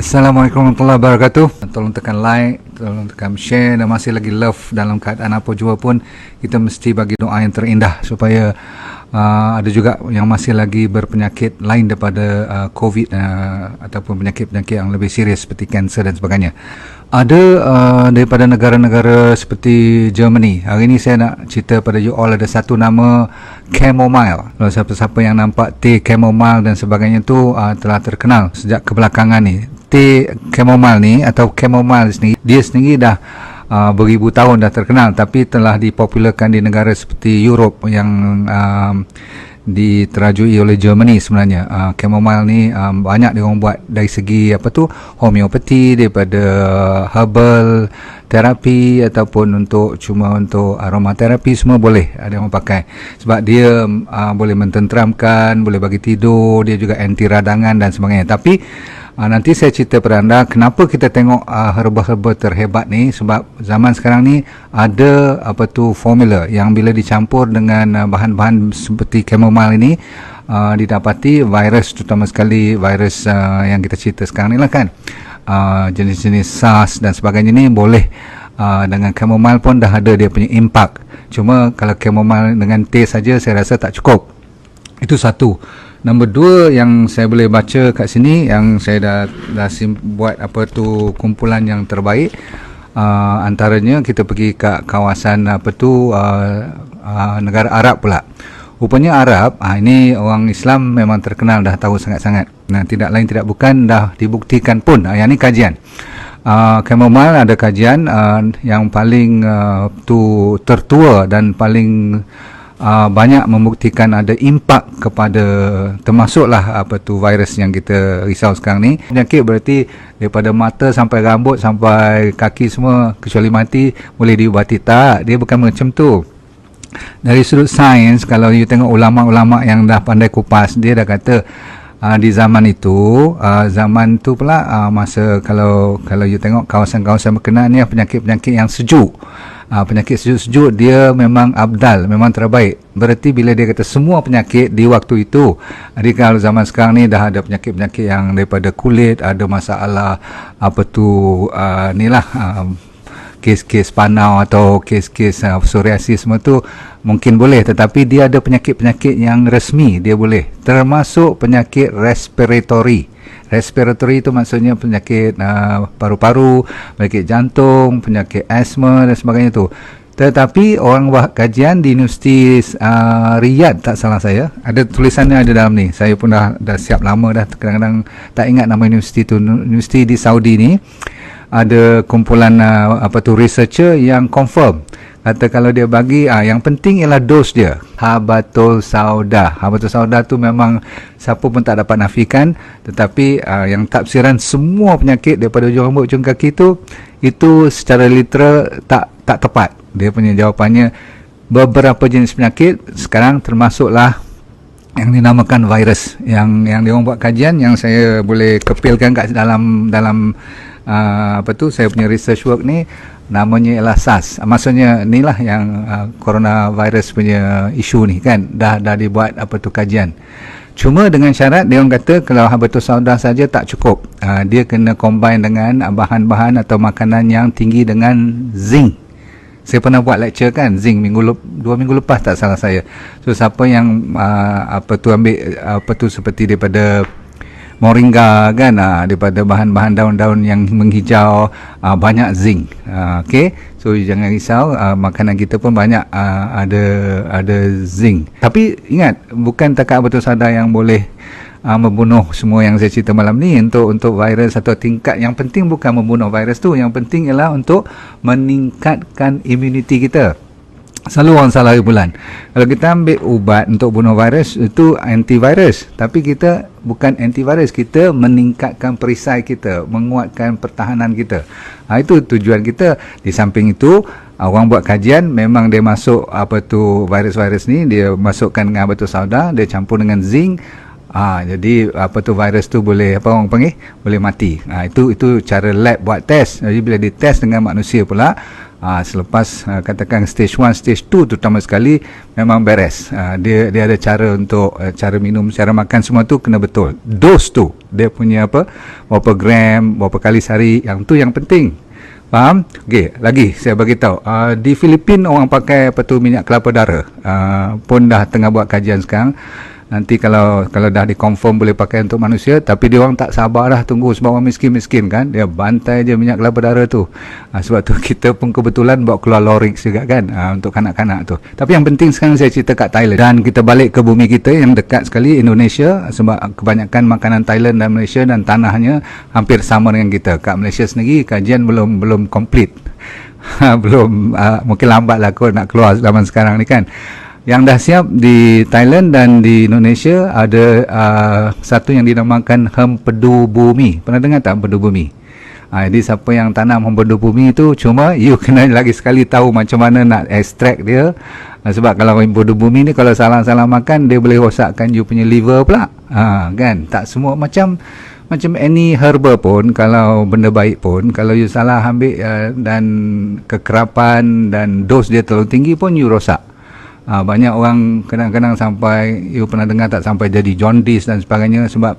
Assalamualaikum warahmatullahi wabarakatuh. Tolong tekan like, tolong tekan share, dan masih lagi love dalam keadaan apa jua pun, kita mesti bagi doa yang terindah supaya ada juga yang masih lagi berpenyakit lain daripada COVID ataupun penyakit-penyakit yang lebih serius seperti kanser dan sebagainya. Ada daripada negara-negara seperti Germany. Hari ini saya nak cerita pada you all, ada satu nama chamomile. Kalau siapa-siapa yang nampak teh chamomile dan sebagainya tu telah terkenal sejak kebelakangan ni. Teh chamomile ni atau chamomile sendiri, dia sendiri dah beribu tahun dah terkenal, tapi telah dipopularkan di negara seperti Europe yang diterajui oleh Germany sebenarnya. Chamomile ni banyak dia orang buat dari segi homeopati, daripada herbal terapi ataupun cuma untuk aromaterapi, semua boleh ada orang pakai, sebab dia boleh mententeramkan, boleh bagi tidur, dia juga anti radangan dan sebagainya. Tapi nanti saya cerita pada anda kenapa kita tengok herba-herba terhebat ni, sebab zaman sekarang ni ada formula yang bila dicampur dengan bahan-bahan seperti chamomile ini, didapati virus, terutama sekali virus yang kita cerita sekarang ni lah kan, jenis-jenis SARS dan sebagainya ni boleh dengan chamomile pun dah ada dia punya impak. Cuma kalau chamomile dengan teh saja saya rasa tak cukup. Itu satu. Nombor dua yang saya boleh baca kat sini, yang saya dah buat kumpulan yang terbaik, antaranya kita pergi ke kawasan negara Arab pula. Rupanya Arab, ini orang Islam memang terkenal, dah tahu sangat-sangat. Nah, tidak lain tidak bukan, dah dibuktikan pun. Yang ni kajian. Chamomile ada kajian yang paling tertua dan paling banyak membuktikan ada impak kepada, termasuklah virus yang kita risau sekarang ni. Penyakit berarti daripada mata sampai rambut sampai kaki semua kecuali mati boleh diubati. Tak, dia bukan macam tu. Dari sudut sains, kalau you tengok ulama-ulama yang dah pandai kupas, dia dah kata di zaman itu, pula masa kalau you tengok kawasan-kawasan berkenaan ni, penyakit-penyakit yang sejuk, penyakit sejuk-sejuk dia memang abdal, memang terbaik. Berarti bila dia kata semua penyakit di waktu itu, jadi kalau zaman sekarang ni dah ada penyakit-penyakit yang daripada kulit, ada masalah kes-kes panau atau kes-kes psoriasis, semua tu mungkin boleh, tetapi dia ada penyakit-penyakit yang resmi dia boleh, termasuk penyakit respiratory. Respiratory itu maksudnya penyakit paru-paru, penyakit jantung, penyakit asma dan sebagainya tu. Tetapi orang buat kajian di Universiti Riyadh, tak salah saya, ada tulisannya ada dalam ni. Saya pun dah siap lama dah, kadang-kadang tak ingat nama universiti tu. Universiti di Saudi ni ada kumpulan researcher yang confirm, kata kalau dia bagi yang penting ialah dos dia, habatul sauda. Habatul sauda tu memang siapa pun tak dapat nafikan, tetapi yang tafsiran semua penyakit daripada ujung rambut ujung kaki tu, itu secara literal tak tepat. Dia punya jawapannya beberapa jenis penyakit sekarang termasuklah yang dinamakan virus, yang dia orang buat kajian yang saya boleh kepilkan kat dalam saya punya research work ni, namanya ialah SARS. Maksudnya inilah yang coronavirus punya isu ni kan, dah dibuat kajian. Cuma dengan syarat dia orang kata kalau habatus sauda saja tak cukup, dia kena combine dengan bahan-bahan atau makanan yang tinggi dengan zinc. Saya pernah buat lecture kan, zinc 2 minggu lepas tak salah saya. So siapa yang ambil seperti daripada moringa kan, daripada bahan-bahan daun-daun yang menghijau, banyak zinc. Okay, so jangan risau, makanan kita pun banyak ada zinc. Tapi ingat, bukan takat betul sadar yang boleh membunuh semua yang saya cerita malam ni untuk virus atau tingkat. Yang penting bukan membunuh virus tu, yang penting ialah untuk meningkatkan imuniti kita. Selalu orang salah bulan, kalau kita ambil ubat untuk bunuh virus itu antivirus, tapi kita bukan antivirus, kita meningkatkan perisai kita, menguatkan pertahanan kita. Itu tujuan kita. Di samping itu, orang buat kajian, memang dia masuk virus-virus ni, dia masukkan dengan habatus sauda, dia campur dengan zinc. Jadi virus tu boleh orang panggil boleh mati. Itu cara lab buat test. Jadi bila ditest dengan manusia pula, Selepas katakan stage 1, stage 2 terutama sekali, memang beres. Dia ada cara untuk cara minum, cara makan, semua tu kena betul. Dos tu, dia punya berapa gram, berapa kali sehari, yang tu yang penting. Faham? Okey, lagi saya bagi tahu. Di Filipina orang pakai minyak kelapa darah. Pun dah tengah buat kajian sekarang. Nanti kalau dah dikonfirm boleh pakai untuk manusia, tapi dia orang tak sabar dah tunggu sebab orang miskin kan, dia bantai je minyak kelapa darah tu. Sebab tu kita pun kebetulan bawa keluar Lorix juga kan, untuk kanak-kanak tu. Tapi yang penting sekarang saya cerita kat Thailand, dan kita balik ke bumi kita yang dekat sekali, Indonesia, sebab kebanyakan makanan Thailand dan Malaysia dan tanahnya hampir sama dengan kita. Kat Malaysia sendiri kajian belum complete. Belum, mungkin lambat lah kot nak keluar zaman sekarang ni kan. Yang dah siap di Thailand dan di Indonesia ada satu yang dinamakan hempedu bumi. Pernah dengar tak hempedu bumi? Jadi siapa yang tanam hempedu bumi itu, cuma you kena lagi sekali tahu macam mana nak extract dia. Sebab kalau hempedu bumi ni kalau salah-salah makan, dia boleh rosakkan you punya liver pula. Kan? Tak semua macam any herba pun, kalau benda baik pun, kalau you salah ambil dan kekerapan dan dos dia terlalu tinggi pun you rosak. Banyak orang kadang-kadang sampai, you pernah dengar tak, sampai jadi jaundice dan sebagainya. Sebab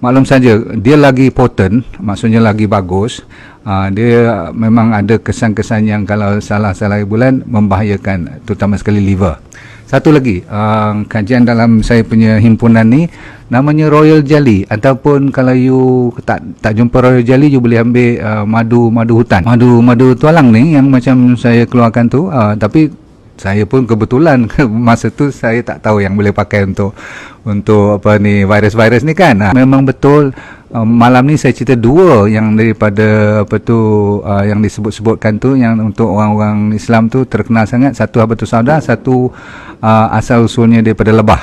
maklum saja, dia lagi potent, maksudnya lagi bagus, dia memang ada kesan-kesan yang kalau salah-salah bulan membahayakan, terutama sekali liver. Satu lagi, kajian dalam saya punya himpunan ni namanya Royal Jelly, ataupun kalau you tak jumpa Royal Jelly, you boleh ambil madu hutan, madu tualang ni yang macam saya keluarkan tu. Tapi saya pun kebetulan masa tu saya tak tahu yang boleh pakai untuk virus-virus ni kan. Memang betul. Malam ni saya cerita dua yang daripada yang disebut-sebutkan tu, yang untuk orang-orang Islam tu terkenal sangat. Satu habatus sauda, satu asal usulnya daripada lebah.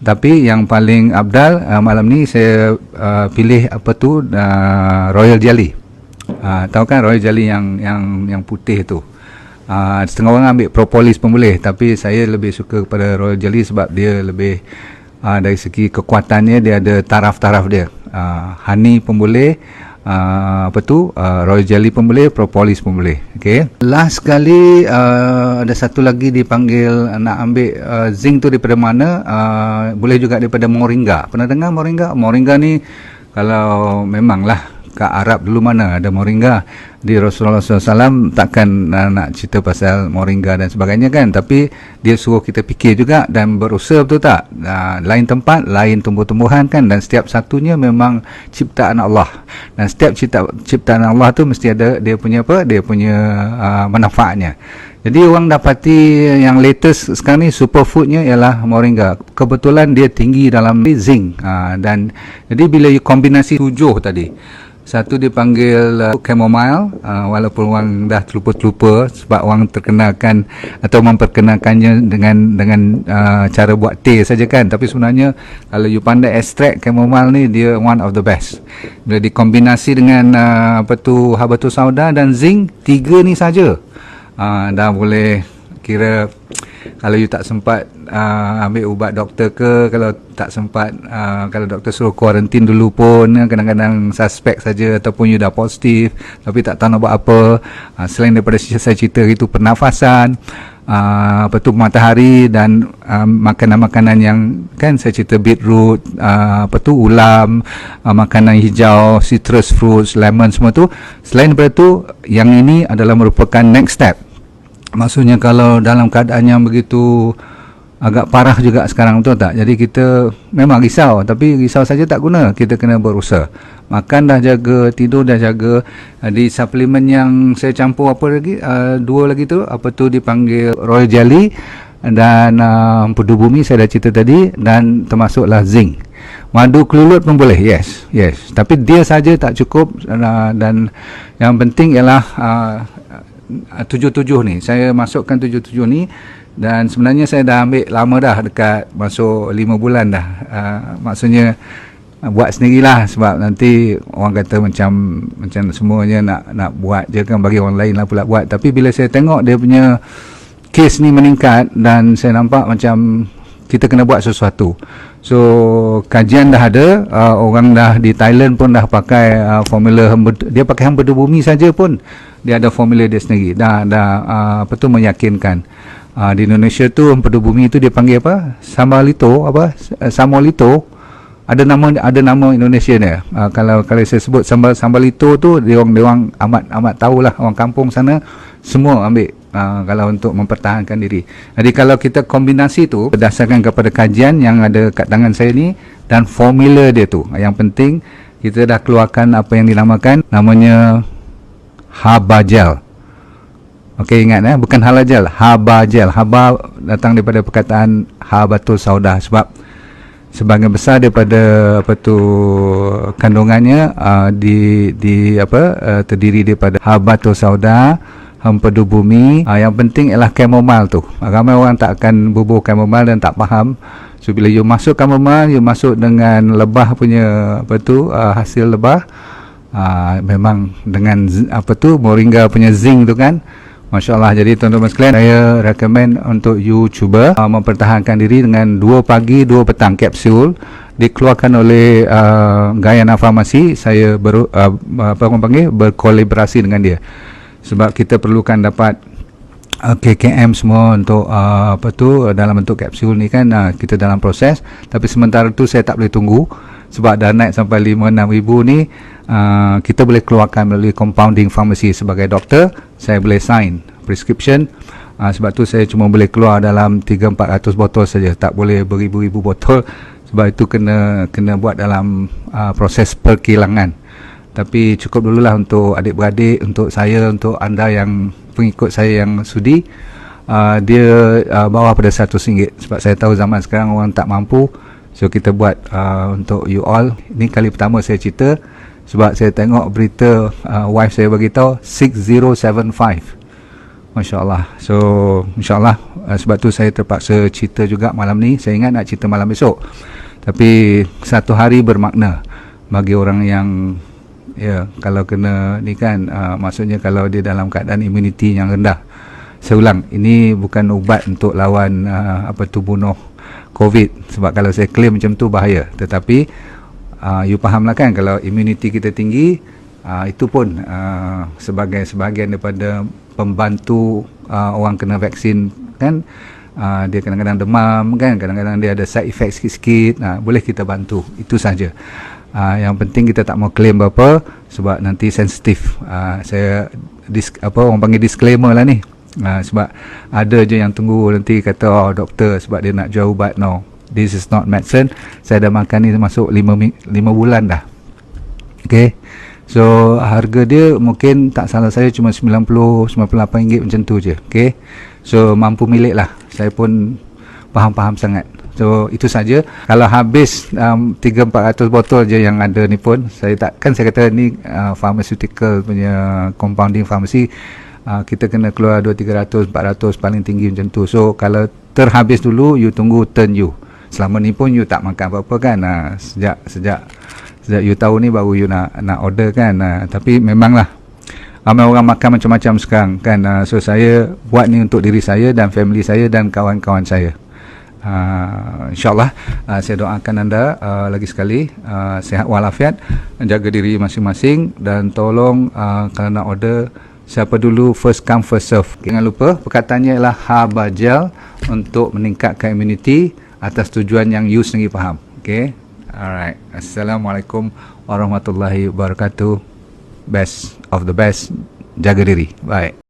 Tapi yang paling abdal malam ni saya pilih Royal Jelly. Tahu kan Royal Jelly yang putih tu. Setengah orang ambil propolis pun boleh, tapi saya lebih suka kepada Royal Jelly sebab dia lebih dari segi kekuatannya, dia ada taraf-taraf dia. Honey pun boleh, Royal Jelly pun boleh, propolis pun boleh. Okay. Last kali ada satu lagi dipanggil nak ambil zinc tu daripada mana, boleh juga daripada moringa. Pernah dengar moringa? Moringa ni kalau memanglah kat Arab dulu mana ada moringa. Di Rasulullah SAW takkan nak cerita pasal moringa dan sebagainya kan, tapi dia suruh kita fikir juga dan berusaha, betul tak? Lain tempat, lain tumbuh-tumbuhan kan, dan setiap satunya memang ciptaan Allah, dan setiap ciptaan Allah tu mesti ada dia punya manfaatnya. Jadi orang dapati yang latest sekarang ni superfoodnya ialah moringa. Kebetulan dia tinggi dalam zinc, dan jadi bila you kombinasi 7 tadi, satu dipanggil chamomile, walaupun orang dah terlupa sebab orang terkenalkan atau memperkenalkannya dengan cara buat teh saja kan, tapi sebenarnya kalau you pandai extract chamomile ni, dia one of the best. Bila dikombinasi dengan habatus sauda dan zinc, 3 ni saja dah boleh kira. Kalau you tak sempat ambil ubat doktor ke, kalau tak sempat kalau doktor suruh kuarantin dulu pun, kadang-kadang suspek saja, ataupun you dah positif tapi tak tahu nak buat apa, selain daripada saya cerita itu pernafasan, matahari, dan makanan-makanan yang kan saya cerita, beetroot, ulam, makanan hijau, citrus fruits, lemon, semua tu. Selain daripada tu, yang ini adalah merupakan next step. Maksudnya kalau dalam keadaan yang begitu agak parah juga sekarang, betul tak? Jadi kita memang risau, tapi risau saja tak guna, kita kena berusaha. Makan dah jaga, tidur dah jaga. Di suplemen yang saya campur dua lagi tu, dipanggil Royal Jelly dan empedu bumi saya dah cerita tadi, dan termasuklah zinc. Madu kelulut pun boleh, yes. Tapi dia saja tak cukup, dan yang penting ialah 77 ni. Saya masukkan 77 ni, dan sebenarnya saya dah ambil lama dah, dekat masuk 5 bulan dah. Maksudnya buat sendirilah, sebab nanti orang kata macam semuanya nak buat je kan, bagi orang lain lah pula buat. Tapi bila saya tengok dia punya kes ni meningkat, dan saya nampak macam kita kena buat sesuatu. So kajian dah ada, orang dah di Thailand pun dah pakai formula dia pakai hempedu bumi saja pun dia ada formula dia sendiri. Dah apa tu meyakinkan. Di Indonesia tu hempedu bumi tu dia panggil apa? Samolito apa? Samolito. Ada nama Indonesia ni. Kalau saya sebut sambalito tu dia orang amat tahulah, orang kampung sana semua ambil kalau untuk mempertahankan diri. Jadi kalau kita kombinasi tu berdasarkan kepada kajian yang ada kat tangan saya ni dan formula dia tu. Yang penting kita dah keluarkan apa yang dinamakan namanya haba gel. Okey, ingat bukan halajal, haba gel. Haba datang daripada perkataan habatul sauda, sebab sebahagian besar daripada kandungannya terdiri daripada habatul sauda, hempedu bumi. Yang penting ialah chamomile tu. Ramai orang tak akan bubuh chamomile dan tak faham. So bila you masuk chamomile, you masuk dengan lebah punya hasil lebah, memang dengan moringa punya zinc tu kan, Masya Allah. Jadi tuan-tuan sekalian, saya recommend untuk you cuba mempertahankan diri dengan 2 pagi 2 petang kapsul dikeluarkan oleh Gayana Farmasi. Saya berkolaborasi dengan dia sebab kita perlukan dapat KKM semua untuk dalam bentuk kapsul ni kan. Kita dalam proses, tapi sementara tu saya tak boleh tunggu sebab dah naik sampai 5-6 ribu ni. Kita boleh keluarkan melalui compounding pharmacy. Sebagai doktor saya boleh sign prescription, sebab tu saya cuma boleh keluar dalam 300-400 botol saja, tak boleh beribu-ribu botol sebab itu kena buat dalam proses perkilangan. Tapi cukup dululah untuk adik-beradik, untuk saya, untuk anda yang pengikut saya yang sudi. Dia bawah pada RM100 sebab saya tahu zaman sekarang orang tak mampu. So kita buat untuk you all. Ini kali pertama saya cerita sebab saya tengok berita wife saya beritahu 6075. Masya Allah. So insyaAllah sebab tu saya terpaksa cerita juga malam ni. Saya ingat nak cerita malam esok, tapi satu hari bermakna bagi orang yang kalau kena ni kan, maksudnya kalau dia dalam keadaan imuniti yang rendah. Saya ulang, ini bukan ubat untuk lawan bunuh COVID, sebab kalau saya claim macam tu bahaya. Tetapi you fahamlah kan, kalau imuniti kita tinggi, itu pun sebahagian daripada pembantu orang kena vaksin kan. Dia kadang-kadang demam kan, kadang-kadang dia ada side effect sikit-sikit, boleh kita bantu, itu saja. Yang penting kita tak mau claim apa sebab nanti sensitif. Saya orang panggil disclaimer lah ni. Sebab ada je yang tunggu nanti kata doktor sebab dia nak jual ubat. No, this is not medicine. Saya dah makan ni masuk 5 bulan dah. Okay, so harga dia mungkin tak salah saya cuma RM90-98 macam tu je. Okay, so mampu milik lah. Saya pun faham sangat. So itu saja. Kalau habis 300-400 botol je yang ada ni pun, saya kata ni pharmaceutical punya compounding pharmacy, kita kena keluar 200-300-400 paling tinggi macam tu. So kalau terhabis dulu, you tunggu turn you. Selama ni pun you tak makan apa-apa kan. Sejak you tahu ni baru you nak order kan. Tapi memanglah ramai orang makan macam-macam sekarang kan. So saya buat ni untuk diri saya dan family saya dan kawan-kawan saya. InsyaAllah saya doakan anda lagi sekali sihat walafiat, jaga diri masing-masing, dan tolong kalau nak order, siapa dulu, first come first serve. Jangan lupa perkataannya ialah haba gel untuk meningkatkan imuniti atas tujuan yang you sendiri faham. Okay, alright. Assalamualaikum warahmatullahi wabarakatuh. Best of the best, jaga diri. Bye.